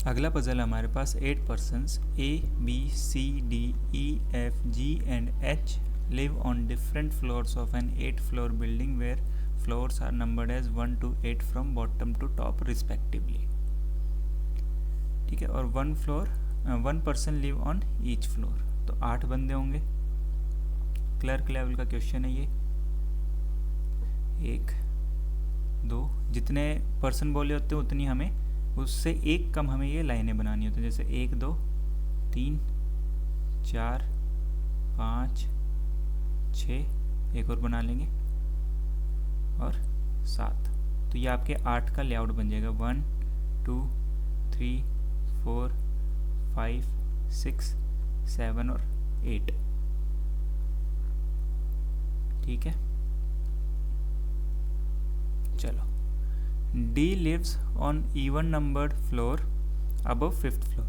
अगला पजल हमारे पास 8 persons A, B, C, D, E, F, G and H live on different floors of an 8-floor building where floors are numbered as 1 to 8 from bottom to top respectively. ठीक है, और one person live on each floor, तो 8 बंदे होंगे। Clerk level का question है ये। 1 2 जितने पर्सन बोले होते हैं उतनी हमें उससे एक कम हमें ये लाइनें बनानी होती है, जैसे 1 2 3 4 5 6, एक और बना लेंगे, और 7। तो ये आपके 8 का लेआउट बन जाएगा। 1 2 3 4 5 6 7 और 8। ठीक है, चलो। D lives on even numbered floor above 5th floor।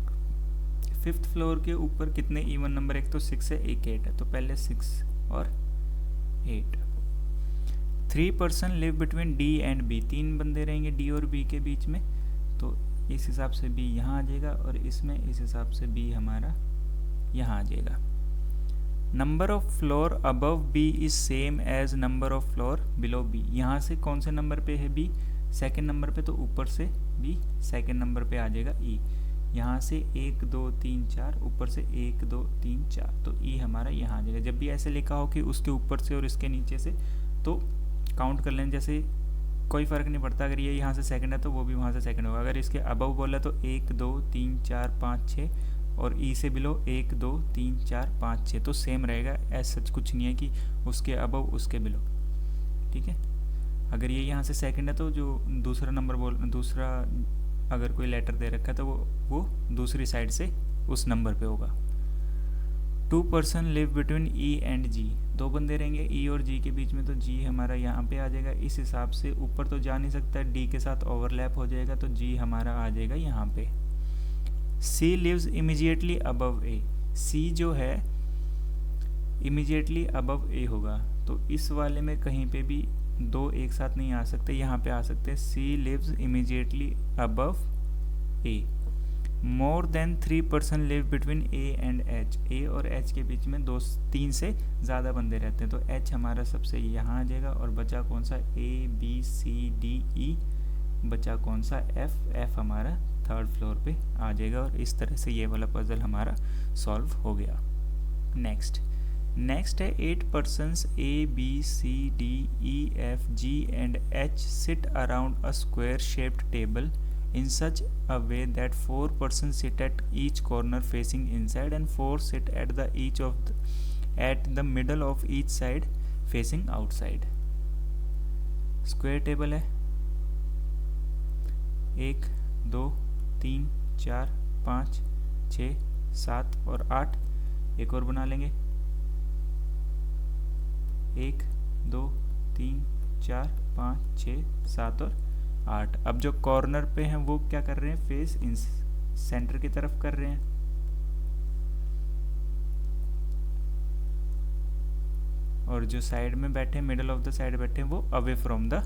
5th floor के ऊपर कितने इवन नंबर, एक तो 6 है, एक 8 है, तो पहले 6 और 8। 3 person live between D and B। 3 बंदे रहेंगे D और B के बीच में, तो इस हिसाब से B यहाँ आ जाएगा और इसमें इस हिसाब से B हमारा यहाँ आ जाएगा। Number of floor above B is same as number of floor below B। यहाँ से कौन से नंबर पे है B, सेकेंड नंबर पे, तो ऊपर से B सेकेंड नंबर पे आ जाएगा E। यहाँ से 1 2 3 4, ऊपर से 1 2 3 4, तो E हमारा यहाँ आ जाएगा। जब भी ऐसे लिखा हो कि उसके ऊपर से और इसके नीचे से, तो काउंट कर लें, जैसे कोई फ़र्क नहीं पड़ता। अगर ये यहाँ से सेकंड है तो वो भी वहाँ से सेकंड होगा। अगर इसके अबव बोला तो 1 2 3 4 5 6, और E से बिलो 1 2 3 4 5 6, तो सेम रहेगा। ऐसा सच कुछ नहीं है कि उसके अबव उसके बिलो। ठीक है, अगर ये यहाँ से सेकंड है तो जो दूसरा नंबर दूसरा अगर कोई लेटर दे रखा है तो वो दूसरी साइड से उस नंबर पे होगा। 2 person live between E and G। 2 बंदे रहेंगे E और G के बीच में, तो G हमारा यहाँ पे आ जाएगा। इस हिसाब से ऊपर तो जा नहीं सकता, D के साथ ओवरलैप हो जाएगा, तो G हमारा आ जाएगा यहाँ पे। C lives immediately above A। C जो है immediately above A होगा, तो इस वाले में कहीं पे भी 2 एक साथ नहीं आ सकते, यहाँ पे आ सकते हैं। C lives immediately above A। More than 3 person live between A and H। A और H के बीच में 3 से ज़्यादा बंदे रहते हैं, तो H हमारा सबसे यहाँ आ जाएगा। और बचा कौन सा, A B C D E, बचा कौन सा F। F हमारा 3rd फ्लोर पे आ जाएगा। और इस तरह से ये वाला पजल हमारा सॉल्व हो गया। नेक्स्ट है 8 persons A B C D E F G and H sit around a square shaped table in such a way that 4 persons sit at each corner facing inside and 4 sit at the middle of each side facing outside। Square table है, 1 2 3 4 5 6 7 और 8, एक और बना लेंगे, 1 2 3 4 5 6 7 और 8। अब जो corner पे हैं वो क्या कर रहे हैं, फेस इन सेंटर की तरफ कर रहे हैं। और जो साइड में बैठे, मिडल ऑफ द साइड बैठे, वो away from the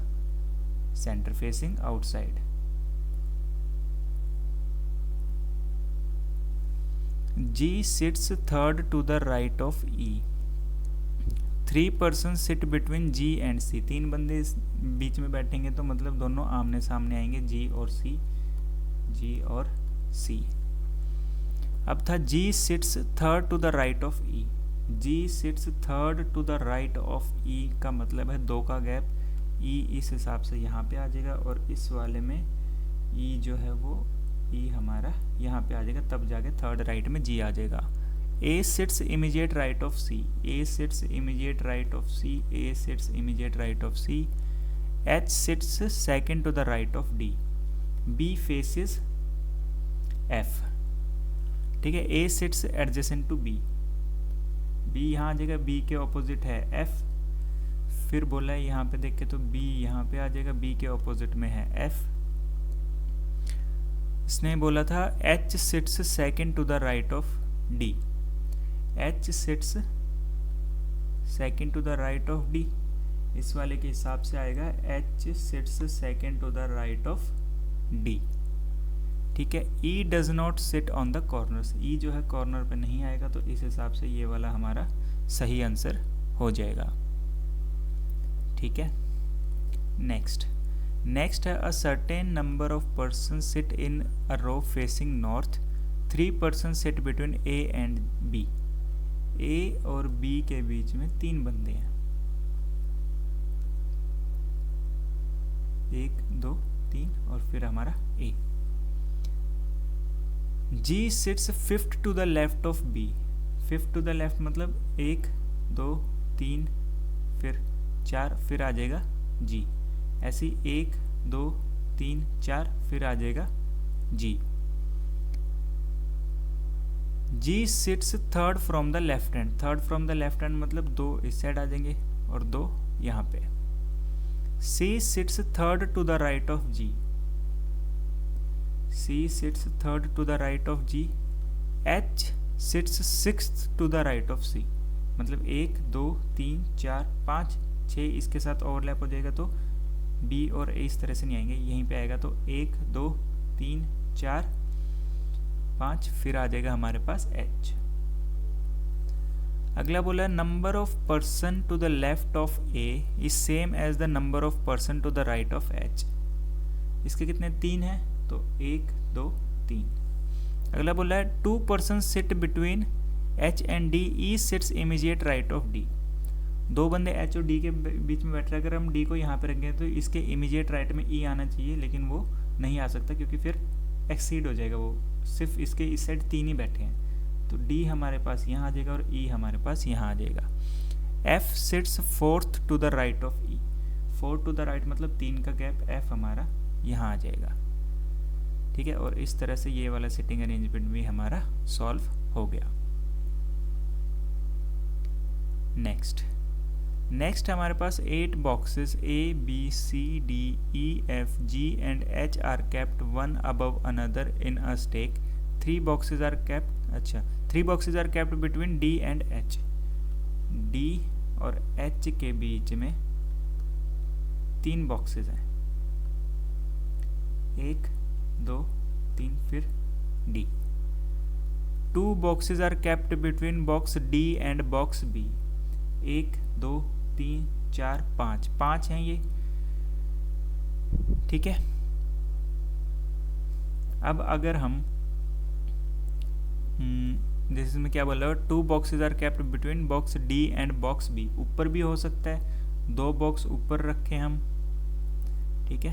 centre facing outside. G sits 3rd to the right of E। 3 persons sit between G and C। 3 बंदे बीच में बैठेंगे, तो मतलब दोनों आमने सामने आएंगे, G और C, G और C। अब था G sits 3rd to the right of E। G sits 3rd to the right of E का मतलब है 2 का गैप। E इस हिसाब से यहाँ पे आ जाएगा, और इस वाले में E जो है वो E हमारा यहाँ पे आ जाएगा, तब जाके 3rd राइट में G आ जाएगा। A sits immediate right of C। A sits immediate right of C। A sits immediate right of C। H sits second to the right of D। B faces F। ठीक है, A sits adjacent to B। B यहाँ आ जाएगा, B के opposite है F। फिर बोला है यहाँ पे देख के, तो B यहाँ पे आ जाएगा, B के ऑपोजिट में है F। इसने बोला था H sits second to the right of D। H sits second to the right of D। इस वाले के हिसाब से आएगा H sits second to the right of D। ठीक है। E does not sit on the corners, E जो है कॉर्नर पे नहीं आएगा, तो इस हिसाब से ये वाला हमारा सही आंसर हो जाएगा। ठीक है। नेक्स्ट है a certain number of person sit in a row facing north, 3 person sit between A and B. A और बी के बीच में 3 बंदे हैं, 1 2 3 और फिर हमारा ए। G sits fifth to the left of B, fifth to the left मतलब 1 2 3 फिर 4 फिर आ जाएगा G, ऐसी 1 2 3 4 फिर आ जाएगा G। G sits third from the left hand, third from the left hand मतलब 2 इस साइड आ जाएंगे और 2 यहाँ पे। C sits third to the right of G, C sits third to the right of G, H sits sixth to the right of C, मतलब 1 2 3 4 5 6 इसके साथ overlap हो जाएगा तो B और A इस तरह से नहीं आएंगे, यहीं पे आएगा तो 1 2 3 4 5 फिर आ जाएगा हमारे पास H। अगला बोला number of person to the left of A is same as the number of person to the right of H। इसके कितने 3 हैं तो 1 2 3। अगला बोला है 2 person sit between H and D, E sits immediate right of D। 2 बंदे H और D के बीच में बैठ रहे, अगर हम D को यहाँ पे रखेंगे तो इसके इमीडिएट राइट में E आना चाहिए, लेकिन वो नहीं आ सकता क्योंकि फिर एक्सीड हो जाएगा, वो सिर्फ इसके इस साइड 3 ही बैठे हैं, तो D हमारे पास यहाँ आ जाएगा और E हमारे पास यहाँ आ जाएगा। F sits fourth to the right of E, fourth to the right मतलब 3 का गैप, F हमारा यहाँ आ जाएगा। ठीक है, और इस तरह से ये वाला सिटिंग अरेंजमेंट भी हमारा सॉल्व हो गया। नेक्स्ट हमारे पास 8 boxes A B C D E F G and H are kept one above another in a stack. 3 boxes are kept between D and H. D और H के बीच में 3 boxes हैं, 1 2 3 फिर D। 2 boxes are kept between box D and box B. 1 2 3 4 5 हैं ये। ठीक है, अब अगर हम दिस में क्या बोला, 2 boxes are kept between box D and box B। ऊपर भी हो सकता है, 2 बॉक्स ऊपर रखें हम। ठीक है,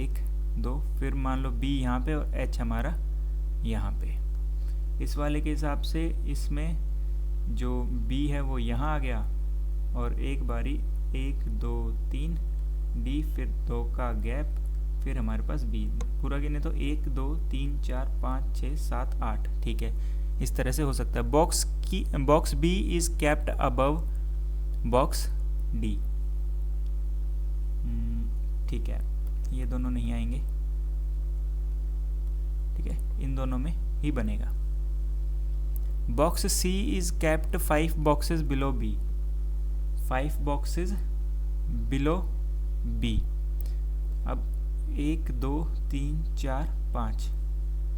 1 2 फिर मान लो B यहाँ पे और H हमारा यहाँ पे। इस वाले के हिसाब से इसमें जो B है वो यहाँ आ गया और एक बारी 1 2 3 D फिर 2 का गैप फिर हमारे पास B, पूरा गिने तो 1 2 3 4 5 6 7 8। ठीक है, इस तरह से हो सकता है। Box B is kept above box D। ठीक है, ये दोनों नहीं आएंगे। ठीक है, इन दोनों में ही बनेगा। Box C is kept 5 boxes below B, 5 boxes below B। अब 1 2 3 4 5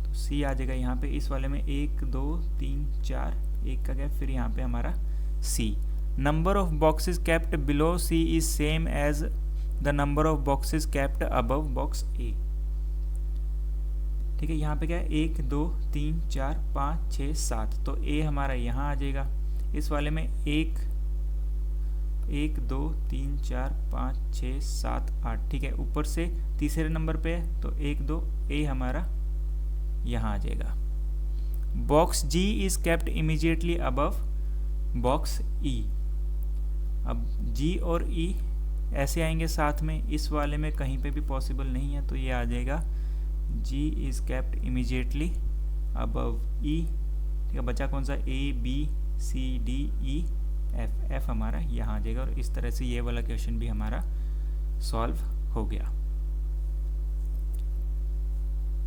तो C आ जाएगा यहाँ पे। इस वाले में 1 2 3 4 1 का गैप फिर यहाँ पे हमारा C। Number of boxes kept below C is same as the number of boxes kept above box A। ठीक है, यहाँ पे क्या है 1 2 3 4 5 6 7 तो A हमारा यहाँ आ जाएगा। इस वाले में 1 2 3 4 5 6 7 8। ठीक है, ऊपर से तीसरे नंबर पे है तो 1 2 A हमारा यहाँ आ जाएगा। Box G is kept immediately above box E। अब G और E ऐसे आएंगे साथ में, इस वाले में कहीं पे भी पॉसिबल नहीं है तो ये आ जाएगा G is kept immediately above E। ठीक है, बचा कौन सा A B C D E F, F हमारा यहाँ आ जाएगा और इस तरह से ये वाला क्वेश्चन भी हमारा सॉल्व हो गया।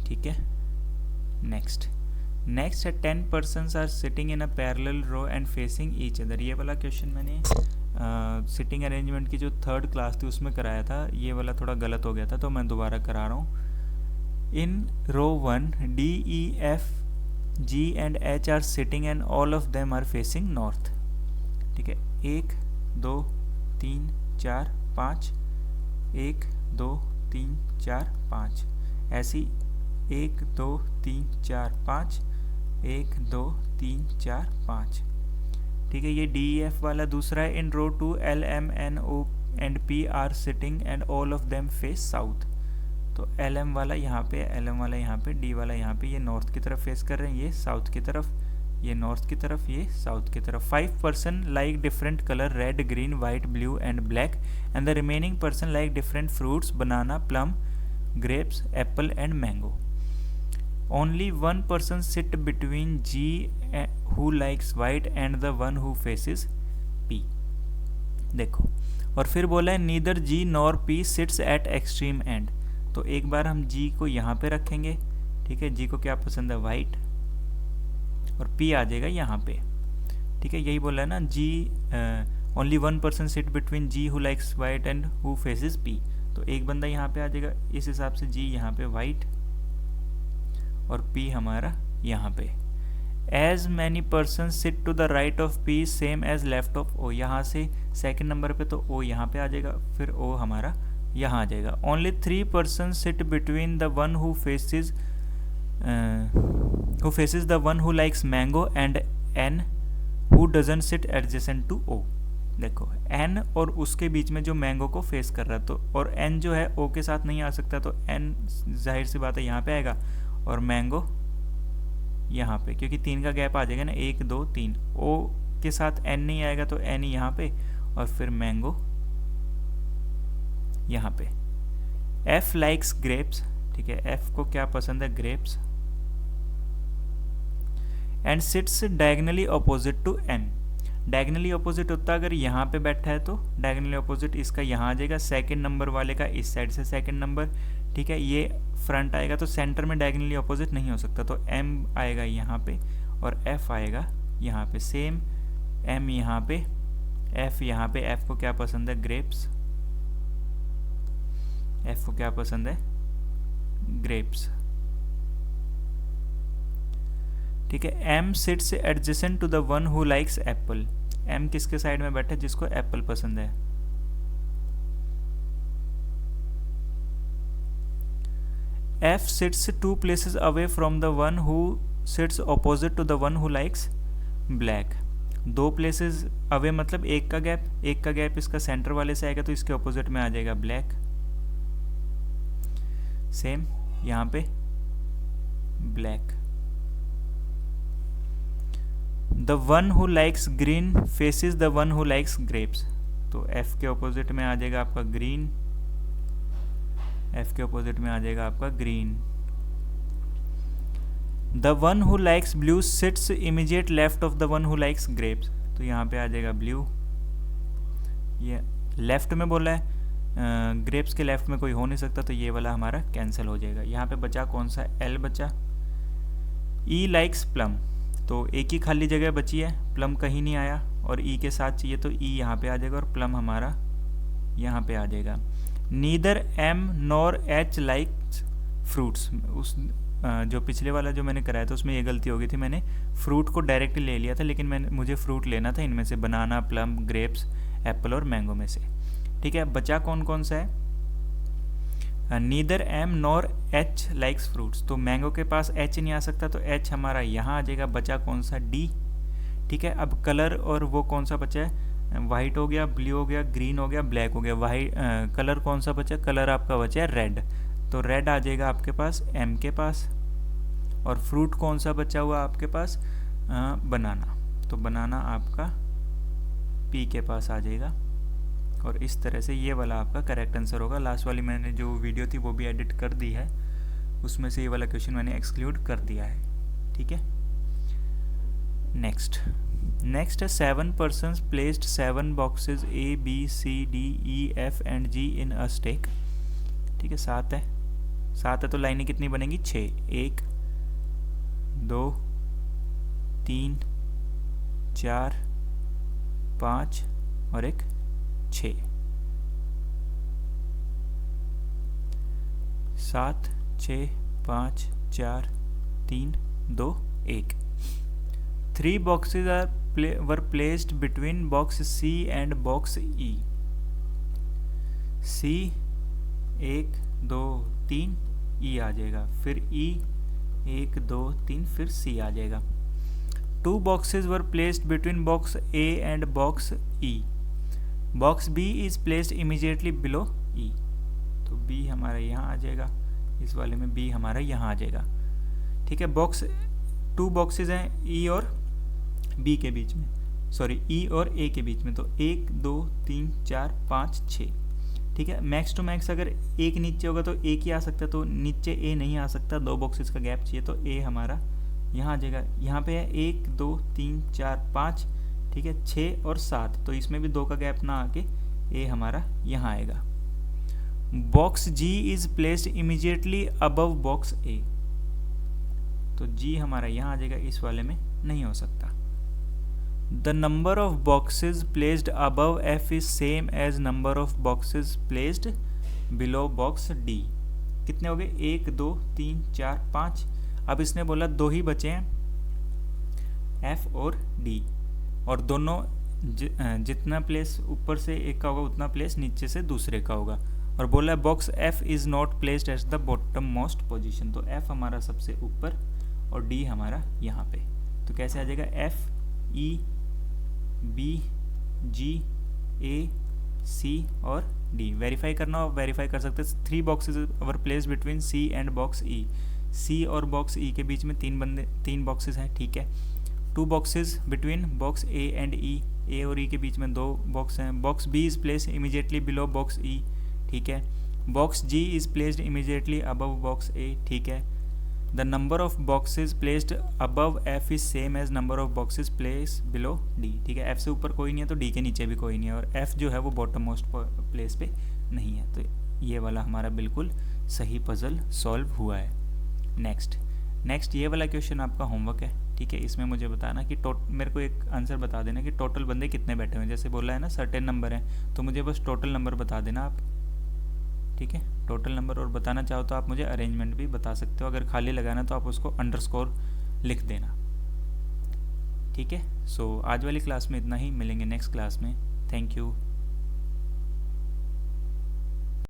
ठीक है, नेक्स्ट है 10 persons are sitting in a parallel row and facing each other. ये वाला क्वेश्चन मैंने सिटिंग अरेंजमेंट की जो 3rd क्लास थी उसमें कराया था, ये वाला थोड़ा गलत हो गया था तो मैं दोबारा करा रहा हूँ। In row 1, D, E, F, G and H are sitting and all of them are facing north. ठीक है, 1 2 3 4 5, 1 2 3 4 5, ऐसी 1 2 3 4 5, 1 2 3 4 5. ठीक है, ये डी एफ वाला दूसरा है. In row 2, L, M, N, O and P are sitting and all of them face south. तो एल एम वाला यहाँ पे, एल एम वाला यहाँ पे, डी वाला यहाँ पे, ये नॉर्थ की तरफ फेस कर रहे हैं, ये साउथ की तरफ, ये नॉर्थ की तरफ, ये साउथ की तरफ. 5 person like different colour, red, green, white, blue and black, and the remaining person like different fruits, banana, plum, grapes, Apple and mango. Only one person sit between G who likes white and the one who faces P. देखो, और फिर बोला है neither G nor P sits at extreme end. तो एक बार हम G को यहाँ पे रखेंगे. ठीक है, G को क्या पसंद है, white, और P आ जाएगा यहाँ पे. ठीक है, यही बोला है ना, G only one person sit between G who likes white and who faces P. तो एक बंदा यहाँ पे आ जाएगा, इस हिसाब से G यहाँ पे white और P हमारा यहाँ पे. As many person sit to the right of P same as left of O. यहाँ से सेकंड नंबर पे तो O यहाँ पे आ जाएगा, फिर O हमारा यहाँ आ जाएगा. Only 3 person sit between the one who faces the one who likes mango and N who doesn't sit adjacent to O. देखो, N और उसके बीच में जो मैंगो को फेस कर रहा है, तो और N जो है O के साथ नहीं आ सकता, तो N जाहिर सी बात है यहाँ पे आएगा, और मैंगो यहाँ पे, क्योंकि 3 का गैप आ जाएगा ना, 1 2 3. O के साथ N नहीं आएगा तो N यहाँ पे, और फिर मैंगो यहाँ पे. F likes grapes. ठीक है, F को क्या पसंद है, grapes, and sits diagonally opposite to N. Diagonally opposite होता अगर यहाँ पे बैठा है तो डायगनली अपोजिट इसका यहाँ आ जाएगा, सेकंड नंबर वाले का इस साइड से सेकंड नंबर. ठीक है, ये फ्रंट आएगा, तो सेंटर में डायगनली अपोजिट नहीं हो सकता, तो M आएगा यहाँ पे और F आएगा यहाँ पे. सेम M यहाँ पे, F यहाँ पे. F को क्या पसंद है, ग्रेप्स. F को क्या पसंद है, ग्रेप्स. ठीक है, M sits adjacent to the one who likes apple. M किसके साइड में बैठा है, जिसको एप्पल पसंद है. F sits 2 places away from the one who sits opposite to the one who likes black. 2 places away मतलब एक का गैप इसका सेंटर वाले से आएगा, तो इसके ऑपोजिट में आ जाएगा ब्लैक. सेम यहाँ पे black. The one who likes green faces the one who likes grapes. तो F के ऑपोजिट में आ जाएगा आपका ग्रीन, F के ऑपोजिट में आ जाएगा आपका green. The one who likes blue sits immediate left of the one who likes grapes. तो यहाँ पे आ जाएगा ब्लू. ये लेफ्ट में बोला है, ग्रेप्स के लेफ्ट में कोई हो नहीं सकता, तो ये वाला हमारा कैंसिल हो जाएगा. यहाँ पे बचा कौन सा, L बचा. E likes plum. तो एक ही खाली जगह बची है, प्लम कहीं नहीं आया, और E के साथ चाहिए तो E यहाँ पे आ जाएगा, और प्लम हमारा यहाँ पे आ जाएगा. Neither M nor H likes fruits. उस जो पिछले वाला जो मैंने कराया था उसमें ये गलती हो गई थी, मैंने फ्रूट को डायरेक्टली ले लिया था, लेकिन मुझे फ्रूट लेना था इनमें से, बनाना, प्लम, ग्रेप्स, एप्पल और मैंगो में से. ठीक है, बचा कौन कौन सा है, neither M nor H likes fruits. तो मैंगो के पास H नहीं आ सकता, तो H हमारा यहाँ आ जाएगा. बचा कौन सा, D. ठीक है, अब कलर और वो कौन सा बचा है, वाइट हो गया, ब्लू हो गया, ग्रीन हो गया, ब्लैक हो गया. वाइट कलर कौन सा बचा, कलर आपका बचा है रेड, तो रेड आ जाएगा आपके पास M के पास. और फ्रूट कौन सा बचा हुआ आपके पास, बनाना, तो बनाना आपका P के पास आ जाएगा. और इस तरह से ये वाला आपका करेक्ट आंसर होगा. लास्ट वाली मैंने जो वीडियो थी वो भी एडिट कर दी है, उसमें से ये वाला क्वेश्चन मैंने एक्सक्लूड कर दिया है. ठीक है, नेक्स्ट है 7 persons placed 7 boxes A, B, C, D, E, F and G in a stack. ठीक है, 7 है तो लाइनें कितनी बनेंगी, 6. 1 2 3 4 5 और एक 6. 7 6 5 4 3 2 1। 3 boxes were placed between box C and box E। C 1 2 3 E आ जाएगा, फिर E 1 2 3 फिर C आ जाएगा। 2 boxes were placed between box A and box E। Box B is placed immediately below E। तो B हमारा यहाँ आ जाएगा, इस वाले में B हमारा यहाँ आ जाएगा। ठीक है, टू बॉक्सेस हैं E और B के बीच में, सॉरी E और A के बीच में। तो 1 2 3 4 5 6। ठीक है, मैक्स टू मैक्स अगर एक नीचे होगा तो एक ही आ सकता है, तो नीचे A नहीं आ सकता, 2 बॉक्सेस का गैप चाहिए, तो A हमारा यहाँ आ जाएगा। यहाँ पे है 1 2 3 4 5, ठीक है, 6 और 7, तो इसमें भी 2 का गैप ना आके A हमारा यहाँ आएगा। Box G is placed immediately above box A। तो G हमारा यहाँ आ जाएगा, इस वाले में नहीं हो सकता। The number of boxes placed above F is same as number of boxes placed below box D। कितने हो गए? 1 2 3 4 5। अब इसने बोला 2 ही बचे हैं, F और D, और दोनों जितना प्लेस ऊपर से एक का होगा उतना प्लेस नीचे से दूसरे का होगा। और बोला box F is not placed at the bottom most position. तो F हमारा सबसे ऊपर और D हमारा यहाँ पे। तो कैसे आ जाएगा? F E B G A C और D। वेरीफाई करना हो वेरीफाई कर सकते हैं। 3 boxes were place between C and box E। C और बॉक्स E के बीच में 3 बॉक्सेस हैं, ठीक है। 2 boxes between box A and E। A और E के बीच में 2 बॉक्स हैं। Box B is place immediately below box E, ठीक है। Box G is placed immediately above box A, ठीक है। The number of boxes placed above F is same as number of boxes place below D, ठीक है। F से ऊपर कोई नहीं है तो D के नीचे भी कोई नहीं है, और F जो है वो बॉटम मोस्ट प्लेस पे नहीं है। तो ये वाला हमारा बिल्कुल सही पजल सॉल्व हुआ है। नेक्स्ट ये वाला क्वेश्चन आपका होमवर्क है, ठीक है। इसमें मुझे बताना कि मेरे को एक आंसर बता देना कि टोटल बंदे कितने बैठे हुए हैं। जैसे बोला है ना सर्टेन नंबर है, तो मुझे बस टोटल नंबर बता देना आप, ठीक है। टोटल नंबर, और बताना चाहो तो आप मुझे अरेंजमेंट भी बता सकते हो। अगर खाली लगाना तो आप उसको अंडरस्कोर लिख देना, ठीक है। सो आज वाली क्लास में इतना ही, मिलेंगे नेक्स्ट क्लास में। Thank you.